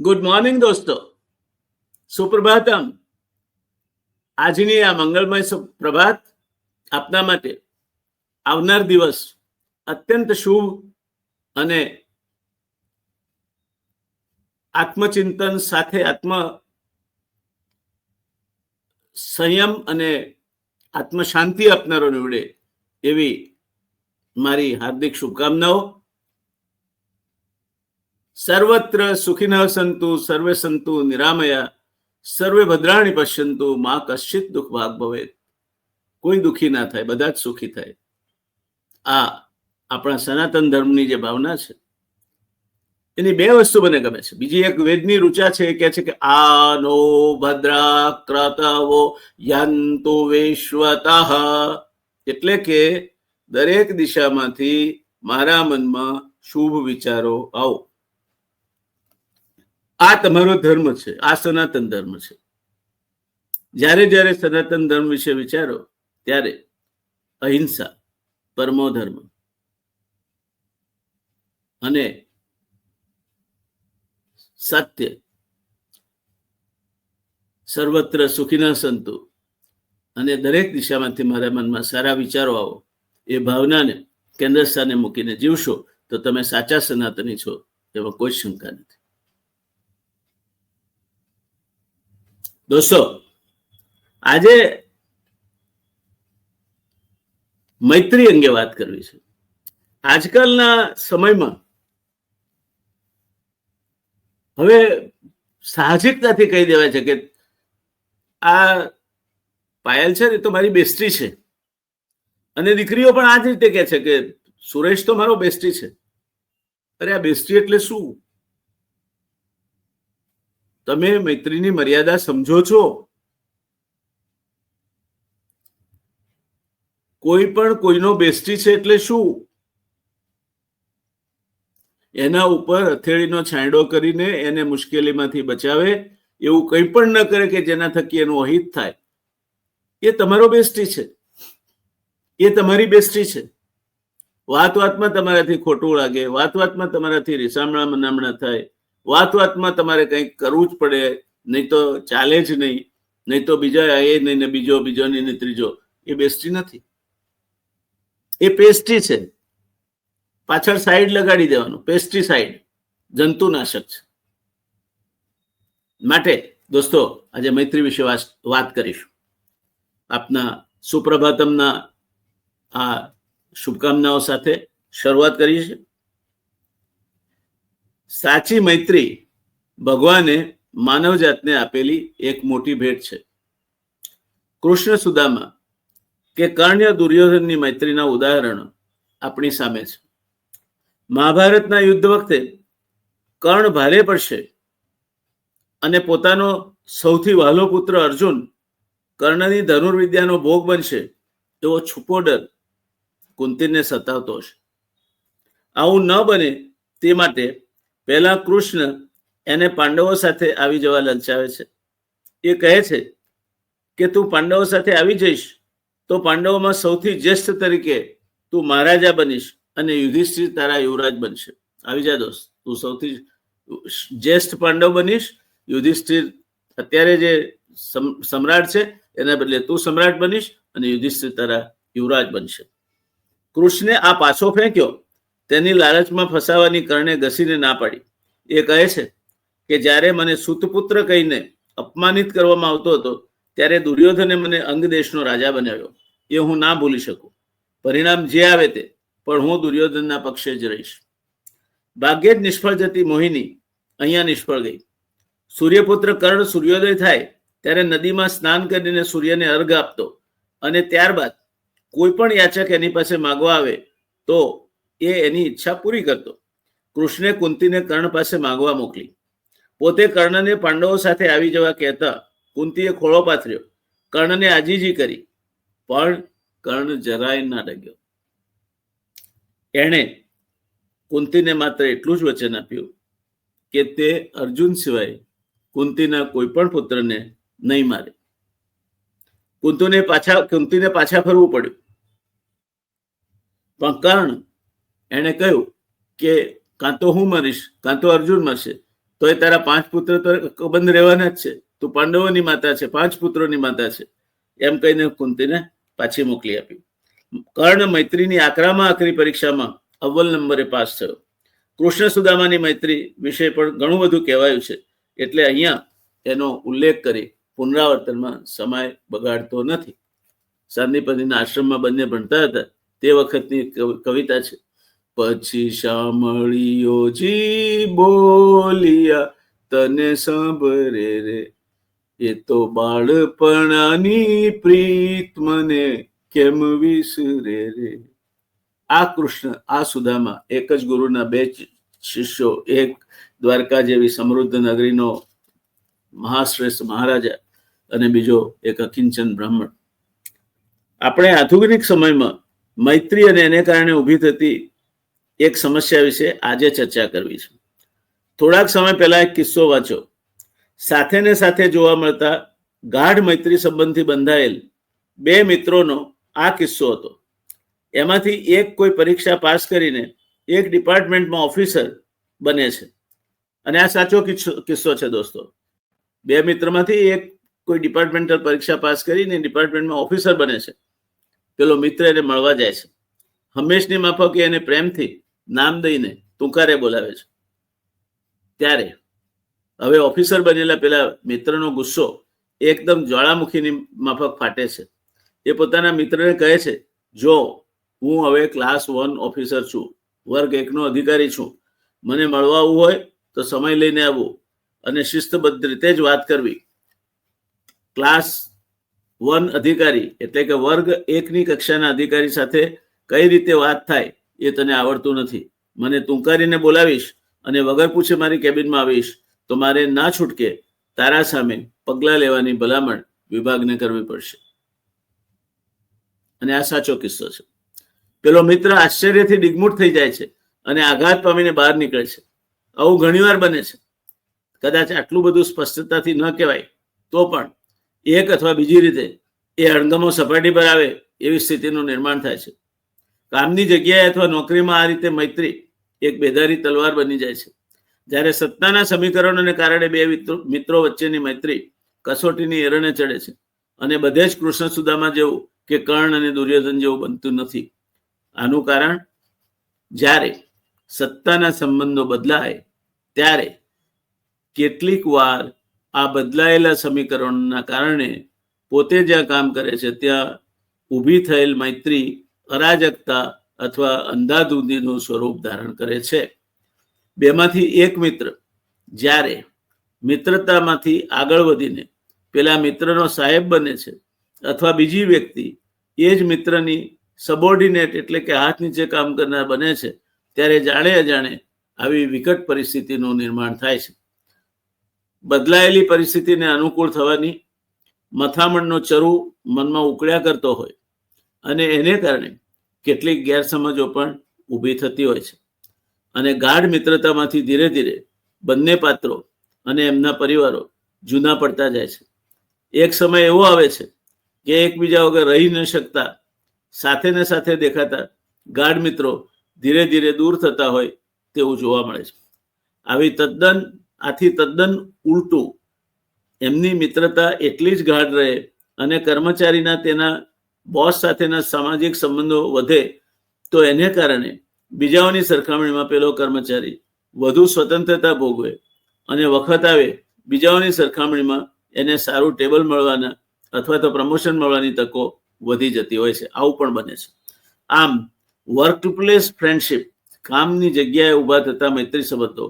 Good morning દોસ્તો, સુપ્રભાતમ. આજની આ મંગળમય પ્રભાત આપના માટે આવનાર દિવસ અત્યંત શુભ અને આત્મચિંતન સાથે આત્મ સંયમ અને આત્મશાંતિ આપનારો નીવડે એવી મારી હાર્દિક શુભકામનાઓ. સર્વત્ર સુખિનઃ સંતુ સર્વે સંતુ નિરામયા સર્વે ભદ્રાણી પશ્યંતુ મા કશ્ચિત દુઃખ ભાગ ભવેત. કોઈ દુઃખી ના થાય, બધા જ સુખી થાય. આ આપણા સનાતન ધર્મની જે ભાવના છે એની બે વસ્તુ મને ગમે છે. બીજી એક વેદની ઋચા છે, એ કહે છે કે આનો ભદ્રા ક્રતવો યંતુ વિશ્વતઃ, એટલે કે દરેક દિશામાંથી મારા મનમાં શુભ વિચારો આવો. આ તમારો ધર્મ છે, આ સનાતન ધર્મ છે. જ્યારે જ્યારે સનાતન ધર્મ વિશે વિચારો ત્યારે અહિંસા પરમો ધર્મ અને સત્ય, સર્વત્ર સુખિનઃ સંતુ અને દરેક દિશામાંથી મારા મનમાં સારા વિચારો આવો, એ ભાવનાને કેન્દ્ર સ્થાને મૂકીને જીવશો તો તમે સાચા સનાતની છો, એમાં કોઈ શંકા નથી. દોસ્તો, આજે મૈત્રી અંગે વાત કરવી છે. આજકાલના સમયમાં હવે સાહજિકતાથી કહી દેવાય છે કે આ પાયલ છે ને તો મારી બેસ્ટી છે, અને દીકરીઓ પણ આ જ રીતે કહે છે કે સુરેશ તો મારો બેસ્ટી છે. અરે આ બેસ્ટી એટલે શું? તમે મૈત્રીની મર્યાદા સમજો છો? કોઈ પણ કોઈનો બેસ્ટી છે એટલે શું? એના ઉપર હથેળીનો છાંયડો કરીને એને મુશ્કેલીમાંથી બચાવે, એવું કંઈ પણ ન કરે કે જેના થકી એનું અહિત થાય. એ તમારો બેસ્ટી છે, એ તમારી બેસ્ટી છે. વાત વાતમાં તમારાથી ખોટું લાગે, વાત વાતમાં તમારાથી રીસામણા મનામણા થાય, વાત વાતમાં તમારે કંઈક કરવું જ પડે, નહીં તો ચાલે જ નહીં, નહીં તો બીજા એ નહીં ને બીજો નહીં ને ત્રીજો. એ બેસ્ટી નથી, એ પેસ્ટી છે. પાછળ સાઈડ લગાડી દેવાનું, પેસ્ટિસાઇડ, જંતુનાશક છે. માટે દોસ્તો, આજે મૈત્રી વિશે વાત કરીશું. આપના સુપ્રભાતમના આ શુભકામનાઓ સાથે શરૂઆત કરીએ છીએ. સાચી મૈત્રી ભગવાને માનવજાતને આપેલી એક મોટી ભેટ છે. કૃષ્ણ સુદામા કે કર્ણ દુર્યોધનની મૈત્રીના ઉદાહરણો આપણી સામે છે. મહાભારતના યુદ્ધ વખતે કર્ણ ભારે પડશે અને પોતાનો સૌથી વહાલો પુત્ર અર્જુન કર્ણની ધનુર્વિદ્યાનો ભોગ બનશે એવો છુપો ડર કુંતીને સતાવતો હશે. આવું ન બને તે માટે પહેલા કૃષ્ણ એને પાંડવો સાથે આવી જવા લલચાવે છે. એ કહે છે કે તું પાંડવો સાથે આવી જઈશ તો પાંડવોમાં સૌથી જ્યેષ્ઠ તરીકે તું મહારાજા બનીશ અને યુધિષ્ઠિર તારા યુવરાજ બનશે. આવી જા દોસ્ત, તું સૌથી જ્યેષ્ઠ પાંડવ બનીશ, યુધિષ્ઠિર અત્યારે જે સમ્રાટ છે એના બદલે તું સમ્રાટ બનીશ અને યુધિષ્ઠિર તારા યુવરાજ બનશે. કૃષ્ણે આ પાછો ફેંક્યો તેની લાલચમાં ફસાવાની કર્ણે ઘસીને ના પાડી. એ કહે છે કે જ્યારે મને સુતપુત્ર કહીને અપમાનિત કરવામાં આવતો હતો ત્યારે દુર્યોધને મને અંગ દેશનો રાજા બનાવ્યો. એ હું ના ભૂલી શકું. પરિણામ જે આવે તે, પણ હું દુર્યોધનના પક્ષે જ રહીશ. ભાગ્યે જ નિષ્ફળ જતી મોહિની અહીંયા નિષ્ફળ ગઈ. સૂર્યપુત્ર કર્ણ સૂર્યોદય થાય ત્યારે નદીમાં સ્નાન કરીને સૂર્યને અર્ઘ આપતો અને ત્યારબાદ કોઈ પણ યાચક એની પાસે માગવા આવે તો એ એની ઈચ્છા પૂરી કરતો. કૃષ્ણે કુંતીને કર્ણ પાસે માગવા મોકલી. પોતે કર્ણને પાંડવો સાથે આવી જવા કહેતા કુંતીએ ખોળો પાથર્યો, કર્ણને આજીજી કરી, પણ કર્ણ જરાય ના ડગ્યો. એણે કુંતીને માત્ર એટલું જ વચન આપ્યું કે તે અર્જુન સિવાય કુંતીના કોઈ પણ પુત્રને નહીં મારે. કુંતીને પાછા ફરવું પડ્યું, પણ કર્ણ એણે કહ્યું કે કાં તો હું મરીશ કાં તો અર્જુન મરશે, તો એ તારા 5 પુત્ર તો કબંધ રહેવાના જ છે. તું પાંડવોની માતા છે, 5 પુત્રોની માતા છે, એમ કહીને કુંતીને પાછી મોકલી આપી. કર્ણ મૈત્રીની આકરામાં આકરી પરીક્ષામાં અવ્વલ નંબરે પાસ થયો. કૃષ્ણ સુદામાની મૈત્રી વિશે પણ ઘણું બધું કહેવાયું છે, એટલે અહીંયા એનો ઉલ્લેખ કરી પુનરાવર્તનમાં સમય બગાડતો નથી. સાંદીપનીના આશ્રમમાં બંને ભણતા હતા તે વખતની કવિતા છે. પછી શામળીઓજી બોલિયા તને સાંભળે રે, એ તો બાળપણાની પ્રીત મને કેમ વિસરે રે. આ કૃષ્ણ, આ સુદામા એક જ ગુરુના 2 શિષ્યો, એક દ્વારકા જેવી સમૃદ્ધ નગરીનો મહાશ્રેષ્ઠ મહારાજા અને બીજો એક અકિંચન બ્રાહ્મણ. આપણે આધુનિક સમયમાં મૈત્રી અને એને કારણે ઊભી થતી એક સમસ્યા વિશે આજે ચર્ચા કરવી છે. થોડાક સમય પહેલા એક કિસ્સો વાંચ્યો. સાથે ને સાથે જોવા મળતા ગાઢ મૈત્રી સંબંધથી બંધાયેલ 2 મિત્રોનો આ કિસ્સો હતો. એમાંથી એક કોઈ પરીક્ષા પાસ કરીને એક ડિપાર્ટમેન્ટમાં ઓફિસર બને છે. અને આ સાચો કિસ્સો છે દોસ્તો. 2 મિત્રમાંથી એક કોઈ ડિપાર્ટમેન્ટલ પરીક્ષા પાસ કરીને ડિપાર્ટમેન્ટમાં ઓફિસર બને છે. પેલો મિત્ર એને મળવા જાય છે. હંમેશની માફક એને પ્રેમથી નામ દઈને તુકારે બોલાવે છે. ત્યારે હવે ઓફિસર બનેલા પેલા મિત્રનો ગુસ્સો એકદમ જ્વાળામુખીની માફક ફાટે છે. એ પોતાના મિત્રને કહે છે, જો હું હવે ક્લાસ 1 ઓફિસર છું, વર્ગ 1 નો અધિકારી છું, મને મળવા આવવું હોય તો સમય લઈને આવવું અને શિસ્તબદ્ધ રીતે જ વાત કરવી. ક્લાસ 1 અધિકારી એટલે કે વર્ગ 1 ની કક્ષાના અધિકારી સાથે કઈ રીતે વાત થાય એ તને આવડતું નથી. મને તુંકારીને બોલાવીશ અને વગર પૂછે મારી કેબિનમાં આવીશ તો મારે ના છૂટકે તારા સામે પગલાં લેવાની ભલામણ વિભાગને કરવી પડશે. અને આ સાચો કિસ્સો છે. પેલો મિત્ર આશ્ચર્યથી ડિગમૂઢ થઈ જાય છે અને આઘાત પામીને બહાર નીકળે છે. આવું ઘણીવાર બને છે. કદાચ આટલું બધું સ્પષ્ટતાથી ન કહેવાય તો પણ એક અથવા બીજી રીતે એ અણગમો સપાટી પર આવે એવી સ્થિતિનું નિર્માણ થાય છે. કામની જગ્યાએ અથવા નોકરીમાં આ રીતે મૈત્રી એક બેધારી તલવાર બની જાય છે. જ્યારે સત્તાના સમીકરણોને કારણે 2 મિત્રો વચ્ચેની મૈત્રી કસોટીની એરણે ચડે છે અને બધે જ કૃષ્ણ સુદામા જેવું કે કર્ણ અને દુર્યોધન જેવું બનતું નથી. આનું કારણ જ્યારે સત્તાના સંબંધો બદલાય ત્યારે કેટલીક વાર આ બદલાયેલા સમીકરણોના કારણે પોતે જ્યાં કામ કરે છે ત્યાં ઊભી થયેલ મૈત્રી અરાજકતા અથવા અંધાધૂંધીનું સ્વરૂપ ધારણ કરે છે. 2 માંથી એક મિત્ર જ્યારે મિત્રતામાંથી આગળ વધીને પેલા મિત્રનો સાહેબ બને છે અથવા બીજી વ્યક્તિ એ જ મિત્રની સબોર્ડિનેટ એટલે કે હાથ નીચે કામ કરનાર બને છે ત્યારે જાણે અજાણે આવી વિકટ પરિસ્થિતિનું નિર્માણ થાય છે. બદલાયેલી પરિસ્થિતિને અનુકૂળ થવાની મથામણનો ચરુ મનમાં ઉકળ્યા કરતો હોય અને એને કારણે કેટલીક ગેરસમજો પણ ઊભી થતી હોય છે. અને ગાઢ મિત્રતામાંથી ધીરે ધીરે બંને પાત્રો અને એમના પરિવારો જૂના પડતા જાય છે. એક સમય એવો આવે છે કે એકબીજા વગર રહી ન શકતા સાથે ને સાથે દેખાતા ગાઢ મિત્રો ધીરે ધીરે દૂર થતા હોય તેવું જોવા મળે છે. આથી તદ્દન ઉલટું એમની મિત્રતા એટલી જ ગાઢ રહે અને કર્મચારીના તેના બોસ સાથેના સામાજિક સંબંધો વધે તો એને કારણે બીજાઓની સરખામણીમાં પેલો કર્મચારી વધુ સ્વતંત્રતા ભોગવે અને વખત આવે બીજાઓની સરખામણીમાં એને સારું ટેબલ મળવાના અથવા તો પ્રમોશન મળવાની તકો વધી જતી હોય છે. આવું પણ બને છે. આમ વર્કપ્લેસ ફ્રેન્ડશિપ, કામની જગ્યાએ ઊભા થતા મૈત્રી સંબંધો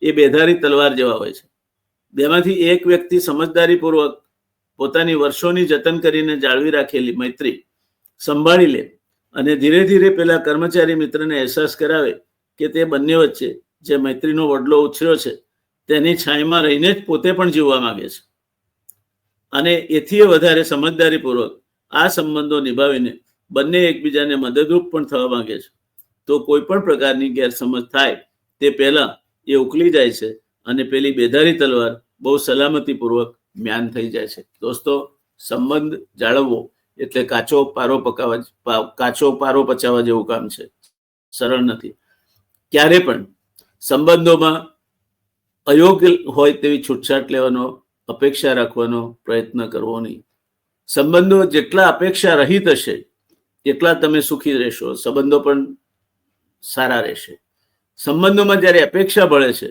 એ બેધારી તલવાર જેવા હોય છે. 2 માંથી એક વ્યક્તિ સમજદારીપૂર્વક પોતાની વર્ષોની જતન કરીને જાળવી રાખેલી મૈત્રી સંભાળી લે અને ધીરે ધીરે પેલા કર્મચારી મિત્રને અહેસાસ કરાવે કે તે બંને વચ્ચે જે મૈત્રીનો વડલો ઉછર્યો છે તેની છાંયમાં રહીને જ પોતે પણ જીવવા માંગે છે અને એથી વધારે સમજદારીપૂર્વક આ સંબંધો નિભાવીને બંને એકબીજાને મદદરૂપ પણ થવા માંગે છે. તો કોઈ પણ પ્રકારની ગેરસમજ થાય તે પહેલા એ ઉકલી જાય છે અને પેલી બેધારી તલવાર બહુ સલામતીપૂર્વક મ્યાન થઈ જાય છે. દોસ્તો, સંબંધ જાળવવો એટલે કાચો પારો પચાવવા જેવું કામ છે. સરળ નથી. ક્યારે પણ સંબંધોમાં અયોગ્ય હોય તેવી છૂટછાટ લેવાનો, અપેક્ષા રાખવાનો પ્રયત્ન કરવો નહીં. સંબંધો જેટલા અપેક્ષા રહિત હશે એટલા તમે સુખી રહેશો, સંબંધો પણ સારા રહેશે. સંબંધોમાં જ્યારે અપેક્ષા ભળે છે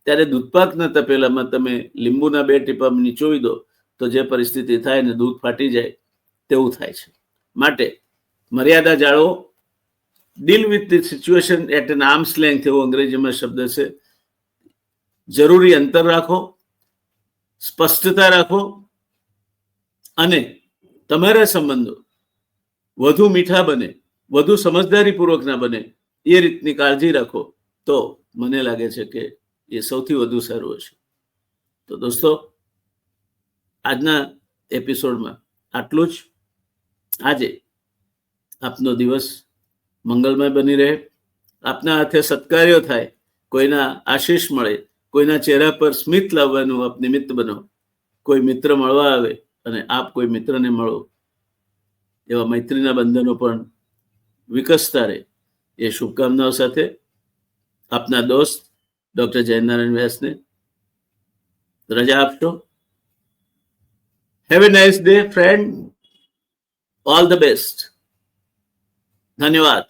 ત્યારે દૂધપાકના તપેલામાં તમે લીંબુના 2 ટીપા નીચોવી દો તો જે પરિસ્થિતિ થાય ને દૂધ ફાટી જાય તેવું થાય છે. માટે મર્યાદા જાળવો. Deal with the situation at an arms length એવો અંગ્રેજીમાં શબ્દ છે. જરૂરી અંતર રાખો, સ્પષ્ટતા રાખો અને તમારા સંબંધો વધુ મીઠા બને, વધુ સમજદારીપૂર્વકના બને એ રીતની કાળજી રાખો તો મને લાગે છે કે એ સૌથી વધુ સારું હશે. તો દોસ્તો, આજના એપિસોડમાં આટલું જ. આજે આપનો દિવસ મંગલમય બની રહે, આપના હાથે સત્કાર્યો થાય, કોઈના આશીષ મળે, કોઈના ચહેરા પર સ્મિત લાવવાનું આપ નિમિત્ત બનો, કોઈ મિત્ર મળવા આવે અને આપ કોઈ મિત્રને મળો, એવા મૈત્રીના બંધનો પણ વિકસતા રહે એ શુભકામનાઓ સાથે આપના દોસ્ત ડોક્ટર જયનારાયણ વ્યાસને રજા આપશો. Have a nice day friend. All the best. ધન્યવાદ.